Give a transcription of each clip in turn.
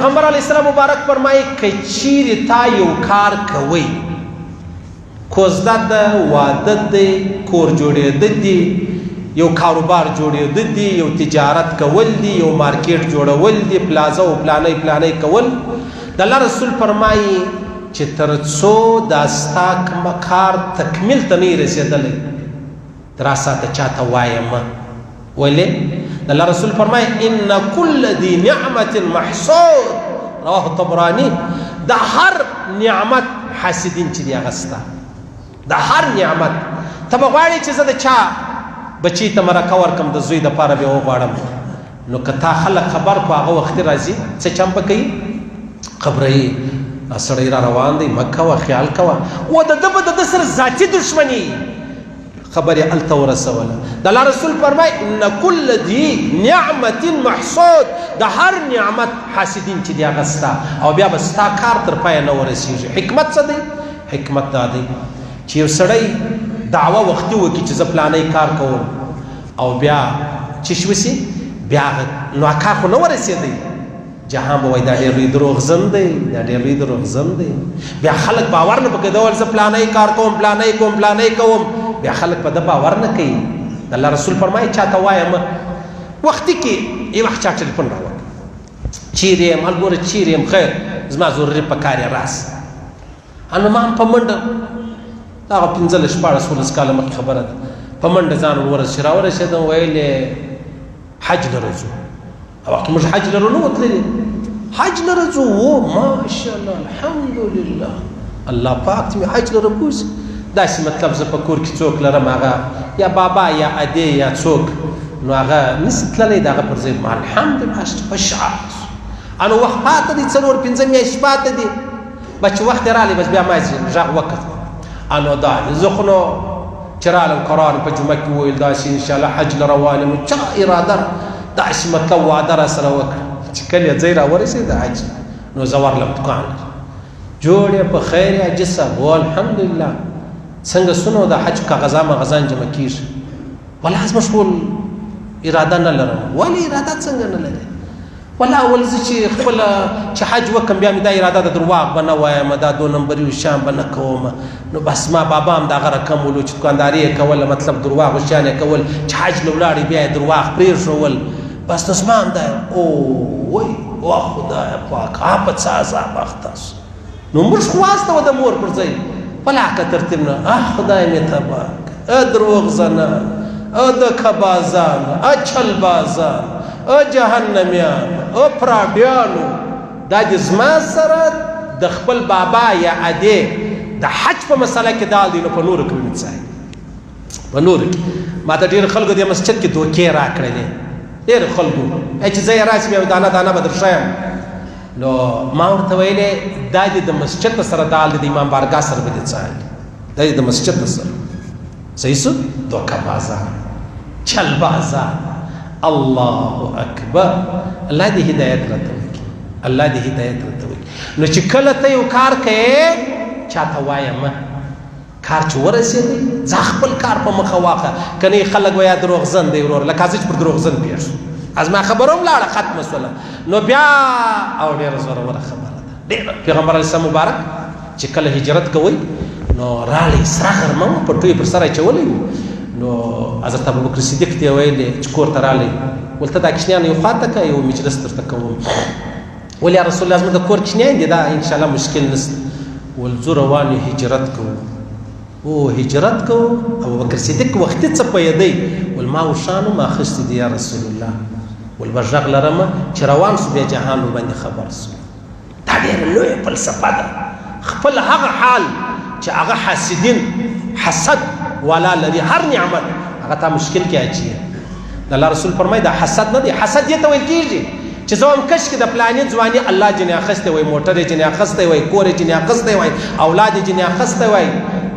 پیغمبر علیه السلام مبارک فرمایي که چیرې تا یو کار کوئ، کوزده ده، واده دی، کور جوړېده دی، یو کاروبار جوړېده دی، یو تجارت کول دی، یو مارکیټ جوړول دی، پلازه او پلانۍ کول، د الله رسول فرمایي چې تر څو دا ستا کار تکمیل ته نه رسېدلی تر ساته چاته وایه مه. ولې؟ د الله رسول فرمایي ان کل ذي نعمت محسود، رواه طبراني. د هر نعمت حاسدین چې دی هغه ستا، د هر نعمت. ته به غواړې چې زه د چا بچی ته مرکه ورکړم، د زوی دپاره بیا وغواړم، نو که تا خلک خبر کړو هغه وختي راځي څه چمپه کوي، خبروي سړی را روان دی، مه کوه، خیال کوه. و د ده به د ده سره ذاتي دشمني خبرې هلته ورسوله. د الله رسول فرمایي ان کل ذي نعمت محسود، د هر نعمت حاسدین چې دی هغه ستا، او بیا به ستا کار تر پایه نه ورسېږي. حکمت څه دی؟ حکمت دا دی چې یو سړی دعوه وختي وکړي چې زه پلانی کار کوم، او بیا چې شوسي بیا نو کار خو نه ورسېدی، جهان به وایي دا ډېر لوی دروغجن دی، دا ډېر لوی دروغجن دی. بیا خلک باور نه پکې ډول زه پلانی کار کوم، پلانی کوم، بیا خلک په ده باور نه کوي. د الله رسول فرمایي چاته وایه مه. وختي کې یو وخت چا ټلیفون راوکړ، چیرې یم؟ هل ګوره چیرې یم، خیر زما ضروري په کار یې راس. نو ما هم په منډه هغه 15-16 کاله مخکې خبره ده، په منډه ځان ورسېدم، ویل حج لره ځو. وخت موږ حج لرو نه وتللي، حج لره ځو. و ماشاءالله الحمدلله، الله پاک ته مې حج لره بوځي. داسې مطلب زه په کور کې څوک لرم، هغه یا بابا یا ادې یا څوک، نو هغه نسي تللی، د هغه پر ځای الحمدلله خوشحال. نو وخت پاته دی، 4-5 میاشتې پاته دي، بچ وخت رالی بس بیا ما غږ وکړ. نو دا زه خو نو چې رالم قرآن په جمعه کې وویل داسې انشاءالله حج له روان یم، چا اراده داسې مطلب واده را سره وکړه چې کله یې ځای را ورسېد د حج، نو زه ورلم دوکان جوړ یې په خیر یا جسم. و الحمدلله څنګه سنو د حج کاغذا مغزان جمع کېږي. والله از مشغول اراده نه لرم. ولې اراده څنګه نه لرې؟ والله اول زه چې خپله چې حج وکړم بیا مې دا اراده د درواغ به نه وایم، دا 2 نمبري شیان به نه کوم. نو بس ما بابا هم د هغه رقم ولو چې دوکانداري یې کوله، مطلب درواغ شیان یې کول، چې حج له ولاړې بیا یې درواغ پرېښول. بس نو زما هم دا وای وا خدایه پاک په څه عذاب اخته سو. نو موږ خو واستوه د مور پر ځای پلاکه ترتیب نه، خدای مې تباه کړه، دروغجنه، دکهبازان، چلبازان، جهنمیان، پراډیانو، دا د زما سره د خپل بابا یا ادې د حج په مسله کې دال دی. نو په نورو کې مې څه په نورو کې ما ته ډېر خلکو د مسجد کې دوکې راکړلې، ډېر خلکو چې زه یې راسم یو دانه به در ښیم. نو ما ورته ویلې دا دې د مسجد سره دال دی، د امام بارګاه سره به دې څه دا دې د مسجد سره صحیح سو دوکهبازان، چلبازان. الله اکبر. الله دې هدایت راته وکړي، الله دې هدایت راته وکړي. نو چې کله ته یو کار کوې چاته وایه مه، کار چې ورسېدی ځه خپل کار په مخه واخه، کنې خلک وایه دروغجن دی ورور، لکه زه چې پر دروغجن پېښ شو، از ما خبره هم لاړه ختمه شوله. نو بیا او ډېره زوروره خبره ده ډېره. پیغمبر علیه السلام مبارک چې کله هجرت کوئ نو رالی سره غرمه وه، پټو یې پر سر اچولی وو. نو حضرت ابوبکر صدیق ته یې ویلې چې کور ته رالی، ول ته دا کوچنیان یو خواته که یو مجلس درته کوم. ول یا رسول الله زموږ د کور کوچنیان دي، دا انشاءالله مشکل نشته. ول ځو روان یو هجرت کوو، هجرت کوو. ابوبکر صدیق وختي څه پوهېدی، ول ما اوښانو ما اخیستي دي یا رسول الله، ول به غږ لرمه چې روان سو بیا جهان ورباندې خبر سو. دا ډېره لویه فلسفه ده. خپل هغه حال چې هغه حاسدین حسد والا لري، هر نعمت هغه تا مشکل کې اچي. د الله رسول فرمایي دا حسد نه دی، حسد دې ته ویل کېږي چې زه هم کش کې د پلانې ځواني الله جنې اخیستی وای، موټر یې جنې اخیستی وای، کور یې جنې اخیستی وای، اولاد یې جنې اخیستی وای،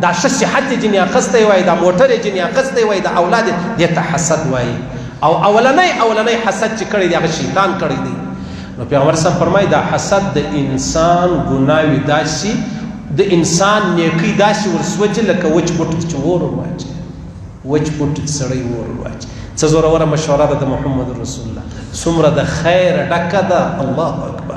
دا ښه صحت یې جنې اخیستی وای، دا موټر یې جنې اخیستی وای، دا اولاد یې دې ته حسد وایي. او اولنی حسد چې کړی دی هغه شیطان کړی دی. نو پیغمبر صاحب فرمایي دا حسد د انسان ګناوې داسې د انسان نیکۍ داسې ورسوځي لکه وچ بوټ چې اور ورواچي، وچ بوټ سړی اور ورواچي. څه زوروره مشوره ده د محمد رسول الله، څومره د خیر ډکه ده. الله اکبر.